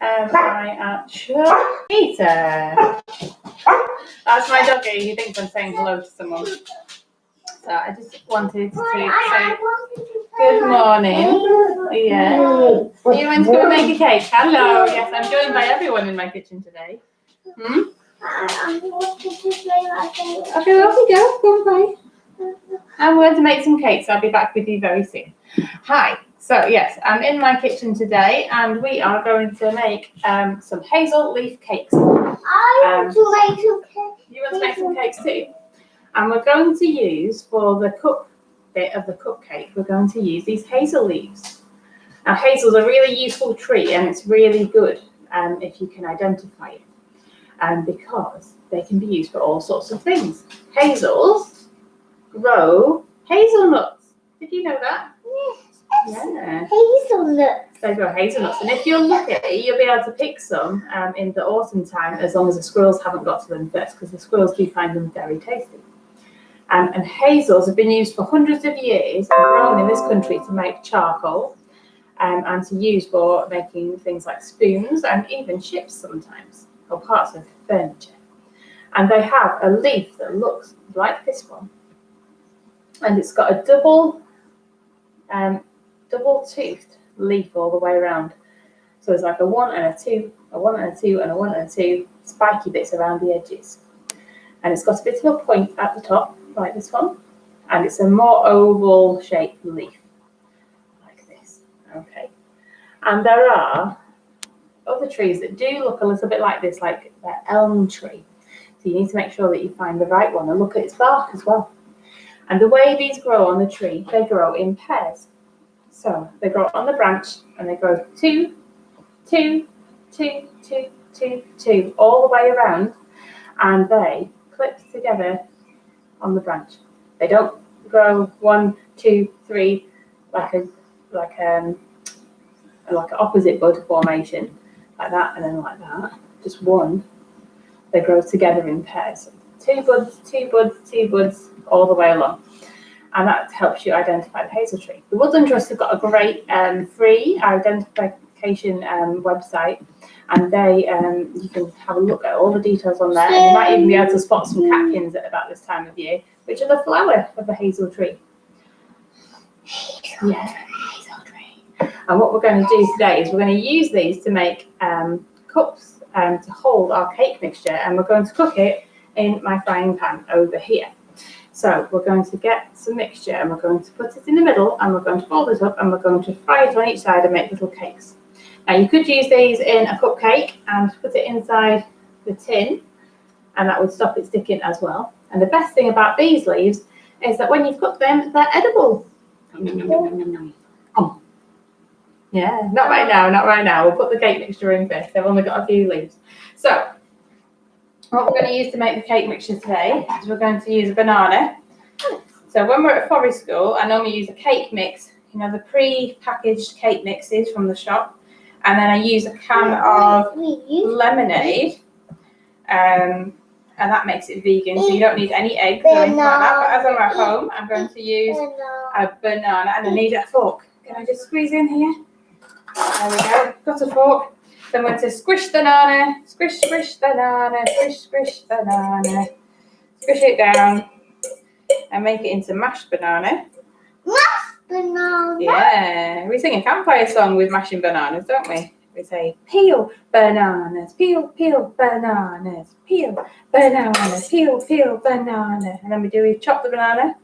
I am Peter. That's my doggy. He thinks I'm saying hello to someone. So I just wanted to say good morning. Yeah. You want to go and make a cake? Hello. Yes, I'm joined by everyone in my kitchen today. Okay, off you go. Go and play. I'm going to make some cakes. I'll be back with you very soon. Hi. So yes, I'm in my kitchen today, and we are going to make some hazel leaf cakes. I want to make some cakes. You want to make some cakes too? And we're going to use, for the cup bit of the cupcake, we're going to use these hazel leaves. Now, hazel's a really useful tree, and it's really good if you can identify it, because they can be used for all sorts of things. Hazels grow hazelnuts. Did you know that? Yes. Yeah. Hazelnuts. They grow hazelnuts, and if you'll look at it, you'll be able to pick some in the autumn time, as long as the squirrels haven't got to them first, because the squirrels do find them very tasty. And hazels have been used for hundreds of years and grown in this country to make charcoal and to use for making things like spoons and even ships sometimes, or parts of furniture. And they have a leaf that looks like this one, and it's got a double-toothed leaf all the way around. So it's like a 1 and a 2, a 1 and a 2, and a 1 and a 2, spiky bits around the edges. And it's got a bit of a point at the top, like this one, and it's a more oval shaped leaf, like this. Okay. And there are other trees that do look a little bit like this, like the elm tree. So you need to make sure that you find the right one and look at its bark as well. And the way these grow on the tree, they grow in pairs. So they grow on the branch, and they grow 2, 2, 2, 2, 2, 2, all the way around, and they clip together on the branch. They don't grow 1, 2, 3 like an opposite bud formation, like that and then like that. Just one. They grow together in pairs. 2 buds, 2 buds, 2 buds, all the way along. And that helps you identify the hazel tree. The Woodland Trust have got a great free identification website, and they you can have a look at all the details on there, and you might even be able to spot some catkins at about this time of year, which are the flower of the hazel tree. Yeah, hazel tree. And what we're going to do today is we're going to use these to make cups to hold our cake mixture, and we're going to cook it in my frying pan over here. So we're going to get some mixture, and we're going to put it in the middle, and we're going to fold it up, and we're going to fry it on each side and make little cakes. Now you could use these in a cupcake and put it inside the tin, and that would stop it sticking as well. And the best thing about these leaves is that when you've cooked them, they're edible. Oh. Yeah, not right now, not right now. We'll put the cake mixture in first. They've only got a few leaves. So what we're going to use to make the cake mixture today is we're going to use a banana. So when we're at forest school, I normally use a cake mix, you know, the pre-packaged cake mixes from the shop. And then I use a can of lemonade, and that makes it vegan, so you don't need any eggs or anything like that. But as I'm at home, I'm going to use a banana, and I need a fork. Can I just squeeze in here? There we go. Got a fork. So I'm going to squish the banana, squish, squish banana, squish, squish banana, squish it down, and make it into mashed banana. Mashed banana? Yeah. We sing a campfire song with mashing bananas, don't we? We say, peel bananas, peel, peel bananas, peel bananas, peel, peel banana. And then we do, we chop the banana.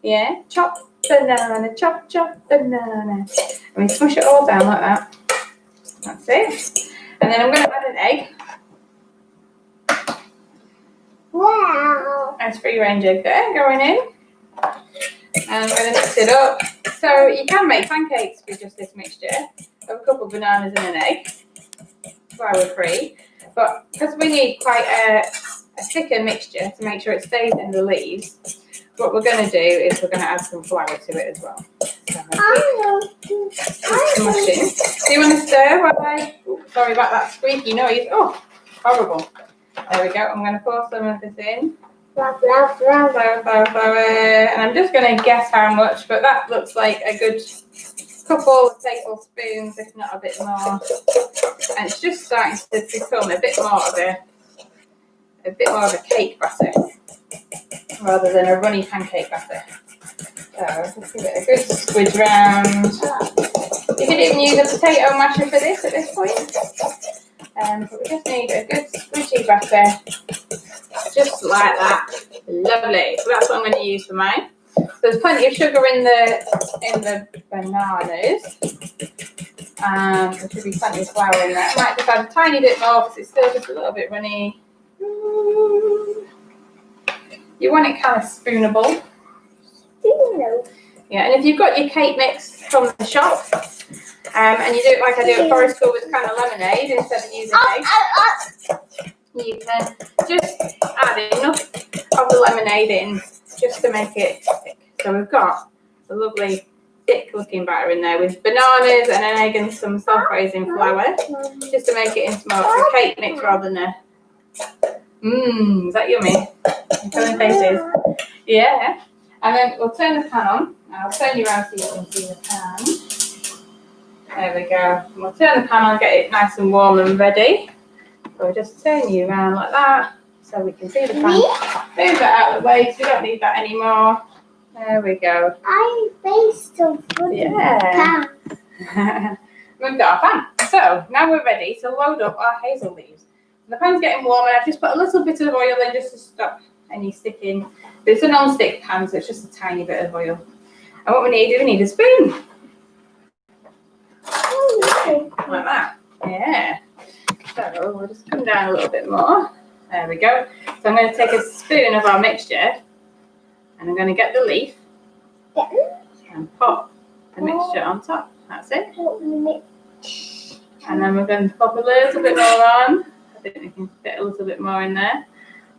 Yeah, chop banana, chop, chop banana. And we smush it all down like that. That's it. And then I'm going to add an egg. Wow. Nice free range egg there going in. And we're going to mix it up. So you can make pancakes with just this mixture of a couple of bananas and an egg, flour free. But because we need quite a thicker mixture to make sure it stays in the leaves, what we're going to do is we're going to add some flour to it as well. So mushing. Do you want to stir while sorry about that squeaky noise. Oh, horrible. There we go. I'm going to pour some of this in. Flour. And I'm just going to guess how much, but that looks like a good couple of tablespoons, if not a bit more. And it's just starting to become a bit more of a cake batter rather than a runny pancake batter. So just give it a good squidge round. You could even use a potato masher for this at this point. But we just need a good squidgy batter, just like that. Lovely. So that's what I'm going to use for mine. So there's plenty of sugar in the bananas. There should be plenty of flour in there. I might just add a tiny bit more because it's still just a little bit runny. You want it kind of spoonable. Yeah, and if you've got your cake mix from the shop, and you do it like I do at Forest School with kind of lemonade instead of using cake, you can just add enough of the lemonade in just to make it thick. So we've got a lovely thick looking batter in there with bananas and an egg and some self-raising flour, just to make it into more of a cake mix rather than a... is that yummy? Telling faces. Yeah. And then we'll turn the pan on. I'll turn you around so you can see the pan. There we go. And we'll turn the pan on, get it nice and warm and ready. So we'll just turn you around like that so we can see the pan. Move that out of the way because we don't need that anymore. There we go. I based on pan. We've got our pan. So now we're ready to load up our hazel leaves. The pan's getting warm and I've just put a little bit of oil in just to stop any sticking. It's a non-stick pan, so it's just a tiny bit of oil. And what we need a spoon. Like that. Yeah. So we'll just come down a little bit more. There we go. So I'm going to take a spoon of our mixture and I'm going to get the leaf and pop the mixture on top. That's it. And then we're going to pop a little bit more on. I think we can fit a little bit more in there.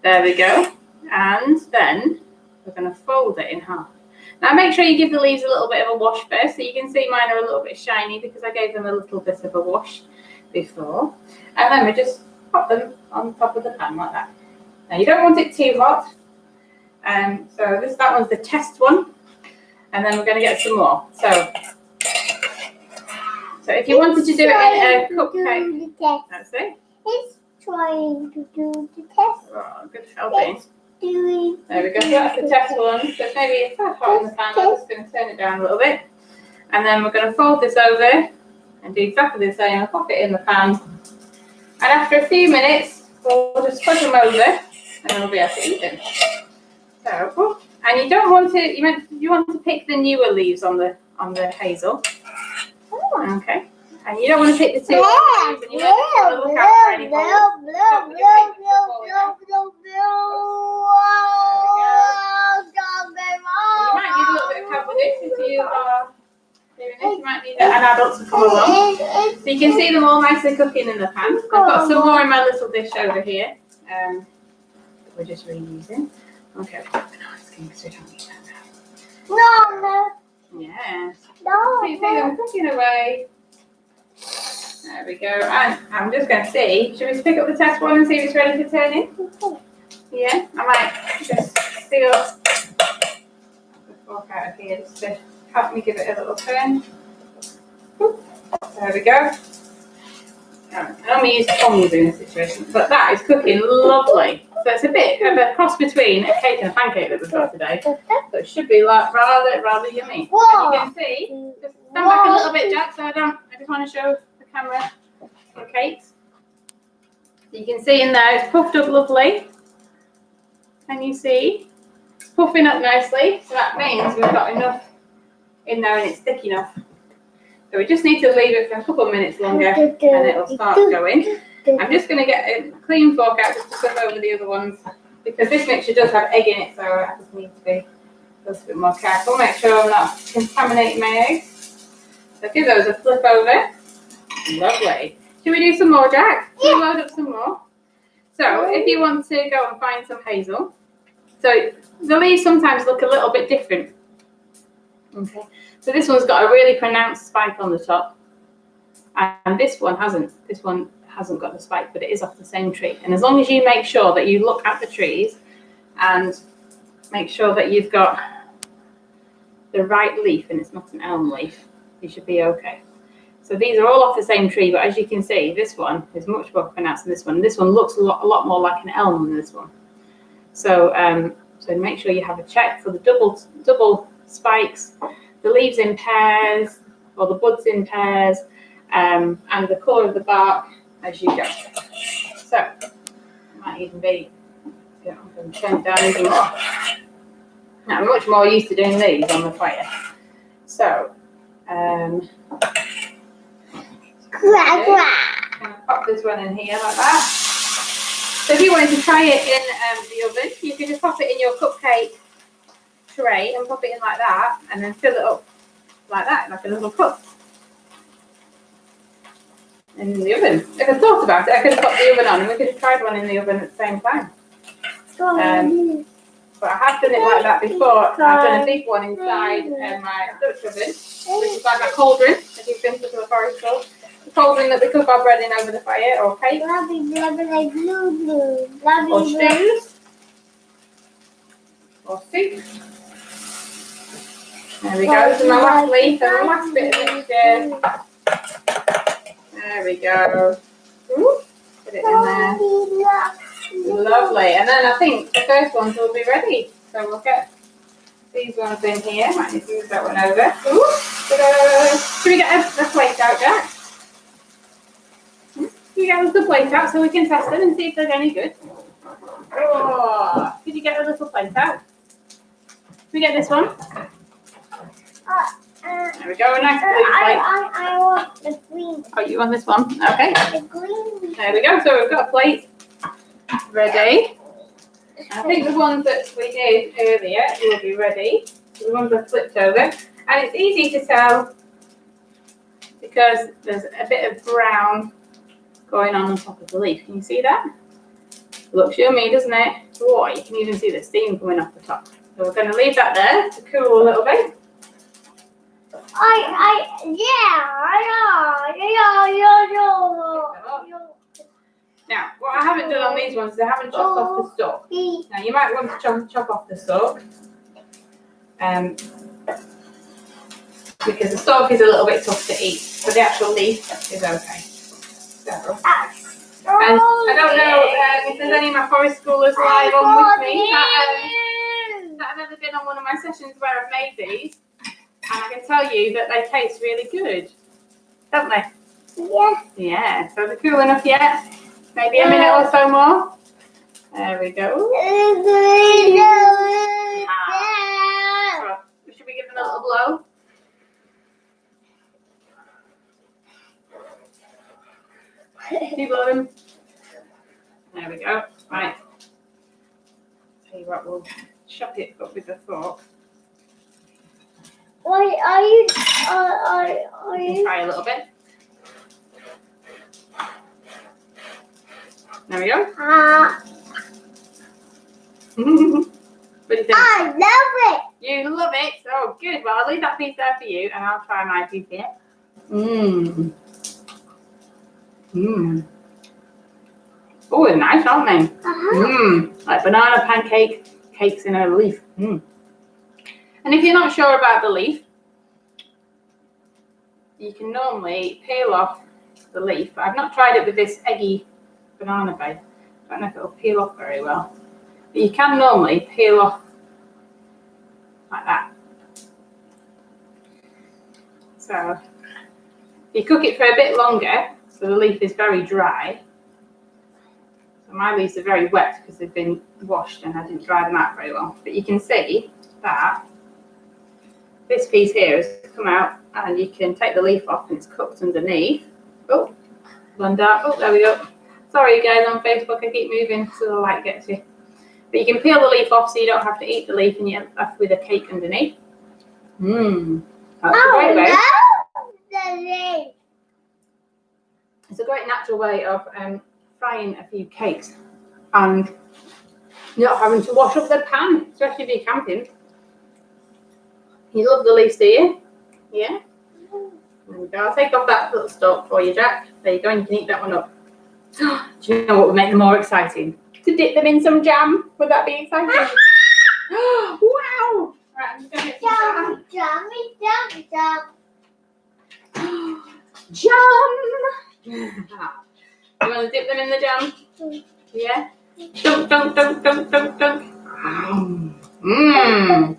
There we go. And then we're going to fold it in half. Now make sure you give the leaves a little bit of a wash first. So you can see mine are a little bit shiny because I gave them a little bit of a wash before. And then we just pop them on top of the pan like that. Now you don't want it too hot. So that one's the test one. And then we're going to get some more. So if you wanted to do it in a cupcake, that's it. It's trying to do the test. Oh, good helping. There we go. So that's the test one. So maybe it's that hot in the pan. I'm just going to turn it down a little bit. And then we're going to fold this over and do exactly the same. I'll pop it in the pan. And after a few minutes, we'll just push them over and then we'll be able to eat them. So, and you don't want to, you want to pick the newer leaves on the hazel. Okay. And you don't want to pick the two leaves, and you don't want to look out for any holes. You might need a little bit of help with this if you are doing this. You might need an adult to come along. So you can see them all nicely cooking in the pan. I've got some more in my little dish over here. We're just reusing. Okay, I've got bananas because we don't need that now. No. Yeah. No. So you see them cooking away. There we go. And I'm just going to see, should we pick up the test one and see if it's ready for turning? Yeah, I might just seal the fork out of here just to help me give it a little turn. There we go. I normally use tongs in this situation, but that is cooking lovely. So it's a bit of a cross between a cake and a pancake that we've got today. So it should be like rather yummy. And you can see, just stand back a little bit, Jack, so I just want to show the camera the cakes. You can see in there it's puffed up lovely. Can you see? It's puffing up nicely, so that means we've got enough in there and it's thick enough. So we just need to leave it for a couple of minutes longer and it'll start going. I'm just going to get a clean fork out just to flip over the other ones because this mixture does have egg in it, so I just need to be a little bit more careful. Make sure I'm not contaminating my eggs. So give those a flip over. Lovely. Should we do some more, Jack? Can we load up some more? So if you want to go and find some hazel, so the leaves sometimes look a little bit different. Okay. So this one's got a really pronounced spike on the top, and this one hasn't. This one hasn't got the spike, but it is off the same tree. And as long as you make sure that you look at the trees and make sure that you've got the right leaf and it's not an elm leaf, you should be okay. So these are all off the same tree, but as you can see, this one is much more pronounced than this one. This one looks a lot more like an elm than this one. So so make sure you have a check for the double spikes, the leaves in pairs, or the buds in pairs, and the colour of the bark as you go. So it might even be, I can turn it down even more. Now I'm much more used to doing these on the fire. So pop this one in here like that. So if you wanted to try it in the oven, you can just pop it in your cupcake tray and pop it in like that, and then fill it up like that, like a little cup. In the oven. If I thought about it, I could have put the oven on and we could have tried one in the oven at the same time. But I have done it like that before. I've done a big one inside my Dutch oven, which is like my cauldron, if you've been to the forest store. The cauldron that we cook our bread in over the fire, or cake, or stews, or soup. There we go, so my last leaf and the last bit of mixture. There we go. Ooh, put it in there. Lovely. And then I think the first ones will be ready. So we'll get these ones in here. Might need to move that one over. Ooh, ta-da. Should we get the plate out, Jack? Should we get the plate out so we can test them and see if they're any good? Oh, did you get a little plate out? Should we get this one? There we go, a nice blue plate. I want the green. Oh, you want this one? Okay. The green. There we go. So we've got a plate ready. I think the ones that we did earlier will be ready. The ones that flipped over. And it's easy to tell because there's a bit of brown going on top of the leaf. Can you see that? Looks yummy, doesn't it? Oh, you can even see the steam coming off the top. So we're going to leave that there to cool a little bit. Now, what I haven't done on these ones is I haven't chopped off the stalk. Now, you might want to chop off the stalk. Because the stalk is a little bit tough to eat, but the actual leaf is okay. So, and I don't know if there's any of my forest schoolers live on with me that have ever been on one of my sessions where I've made these. And I can tell you that they taste really good, don't they? Yeah. Yeah, so they're cool enough yet? Maybe a minute or so more. There we go. Should we give them a little blow? Keep blowing. There we go. Right. Tell you what, we'll chop it up with the fork. Are you? Try a little bit. There we go. What do you think? I love it. You love it? Oh, good. Well, I'll leave that piece there for you, and I'll try my piece here. Mmm. Mmm. Oh, they're nice, aren't they? Mmm. Like banana cakes in a leaf. Mmm. And if you're not sure about the leaf, you can normally peel off the leaf. But I've not tried it with this eggy banana bed. I don't know if it'll peel off very well. But you can normally peel off like that. So you cook it for a bit longer, so the leaf is very dry. So my leaves are very wet because they've been washed and I didn't dry them out very well. But you can see that this piece here has come out and you can take the leaf off and it's cooked underneath. Oh, one dark. Oh, there we go. Sorry you guys on Facebook, I keep moving so the light gets you. But you can peel the leaf off so you don't have to eat the leaf and you're left with a cake underneath. Mmm. That's a great way. It's a great natural way of frying a few cakes and not having to wash up the pan, especially if you're camping. You love the leaves, do you? Yeah? There we go. I'll take off that little stalk for you, Jack. There you go, and you can eat that one up. Do you know what would make them more exciting? To dip them in some jam. Would that be exciting? Wow! Right, I'm just going to get some jam. Jam. Jam! You want to dip them in the jam? Yeah? Dunk, dunk, dunk, dunk, dunk, dunk. Mmm.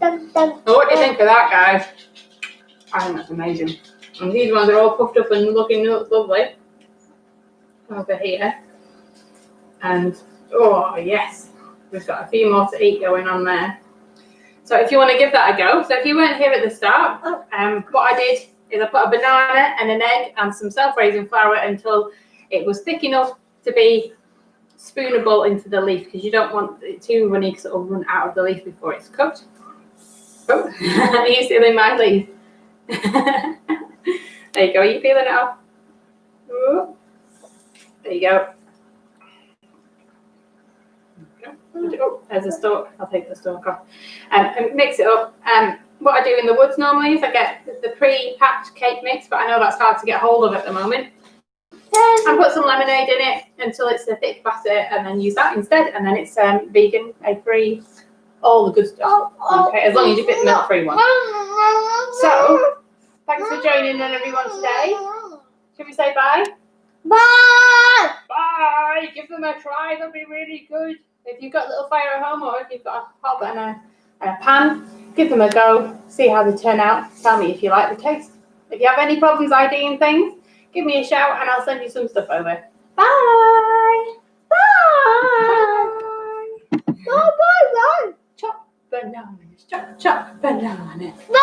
What do you think of that, guys? I think that's amazing. And these ones are all puffed up and looking lovely over here. And, oh yes, we've got a few more to eat going on there. So if you want to give that a go. So if you weren't here at the start, what I did is I put a banana and an egg and some self-raising flour until it was thick enough to be spoonable into the leaf, because you don't want it too runny because it'll run out of the leaf before it's cooked. Oh, are you stealing my leaf? There you go, are you feeling it off? Ooh. There you go. Oh, there's a stalk. I'll take the stalk off. And mix it up. What I do in the woods normally is I get the pre-packed cake mix, but I know that's hard to get hold of at the moment. I put some lemonade in it until it's a thick batter, and then use that instead. And then it's vegan, egg-free, all the good stuff. Okay, as long as you pick the milk-free one. So, thanks for joining in, everyone, today. Should we say bye? Bye! Bye! Give them a try, they'll be really good. If you've got a little fire at home, or if you've got a pot and a pan, give them a go, see how they turn out. Tell me if you like the taste. If you have any problems IDing things, give me a shout and I'll send you some stuff over. Bye! Bye! Bye! Bye! Chop bananas, chop, chop bananas. Bye!